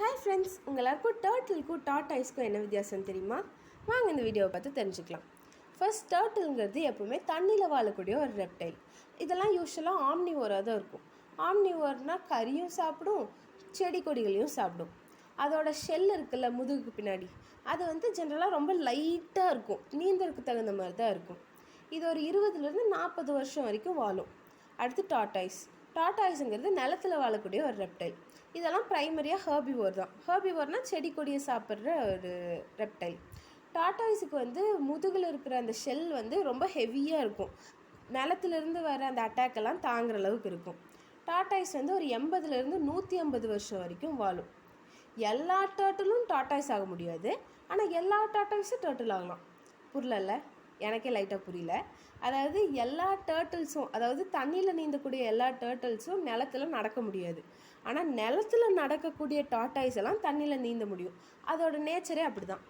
Hi friends, உங்கள் எல்லாருக்கும் டர்ட்டிலுக்கும் டார்டாய்ஸ்க்கும் என்ன வித்தியாசம் தெரியுமா? வாங்க இந்த வீடியோவை பார்த்து தெரிஞ்சுக்கலாம். ஃபர்ஸ்ட், டர்ட்டில்ங்கிறது எப்போவுமே தண்ணியில் வாழக்கூடிய ஒரு ரெப்டைல். இதெல்லாம் யூஸ்வலாக ஆம்னிவோராக தான் இருக்கும். ஆம்னிவோர்னால் கறியும் சாப்பிடும், செடி கொடிகளையும் சாப்பிடும். அதோட ஷெல் இருக்குல்ல முதுகுக்கு பின்னாடி, அது ஜென்ரலாக ரொம்ப லைட்டாக இருக்கும், நீந்தருக்கு தகுந்த மாதிரி தான் இருக்கும். இது ஒரு 20லேருந்து 40 வருஷம் வரைக்கும் வாழும். அடுத்து டார்டாய்ஸுங்கிறது நிலத்தில் வாழக்கூடிய ஒரு ரெப்டைல். இதெல்லாம் ப்ரைமரியாக ஹெர்பிவோர் தான். ஹெர்பிவோர்னால் செடி கொடியை சாப்பிட்ற ஒரு ரெப்டைல். டார்டாய்ஸுக்கு முதுகில் இருக்கிற அந்த ஷெல் ரொம்ப ஹெவியாக இருக்கும். நிலத்திலிருந்து வர அந்த அட்டாக்கெல்லாம் தாங்குற அளவுக்கு இருக்கும். டார்டாய்ஸ் ஒரு 80லேருந்து 150 வருஷம் வரைக்கும் வாழும். எல்லா டர்ட்டிலும் டார்டாய்ஸ் ஆக முடியாது, ஆனால் எல்லா டார்டாய்ஸும் டர்ட்டில் ஆகலாம். புரியல? எனக்கே லைட்டாக புரியல. அதாவது எல்லா டர்ட்டில்ஸும், அதாவது தண்ணியில் நீந்தக்கூடிய எல்லா டர்ட்டில்ஸும் நிலத்தில் நடக்க முடியாது. ஆனால் நிலத்தில் நடக்கக்கூடிய டார்டாய்ஸ் எல்லாம் தண்ணியில் நீந்த முடியும். அதோட நேச்சரே அப்படி தான்.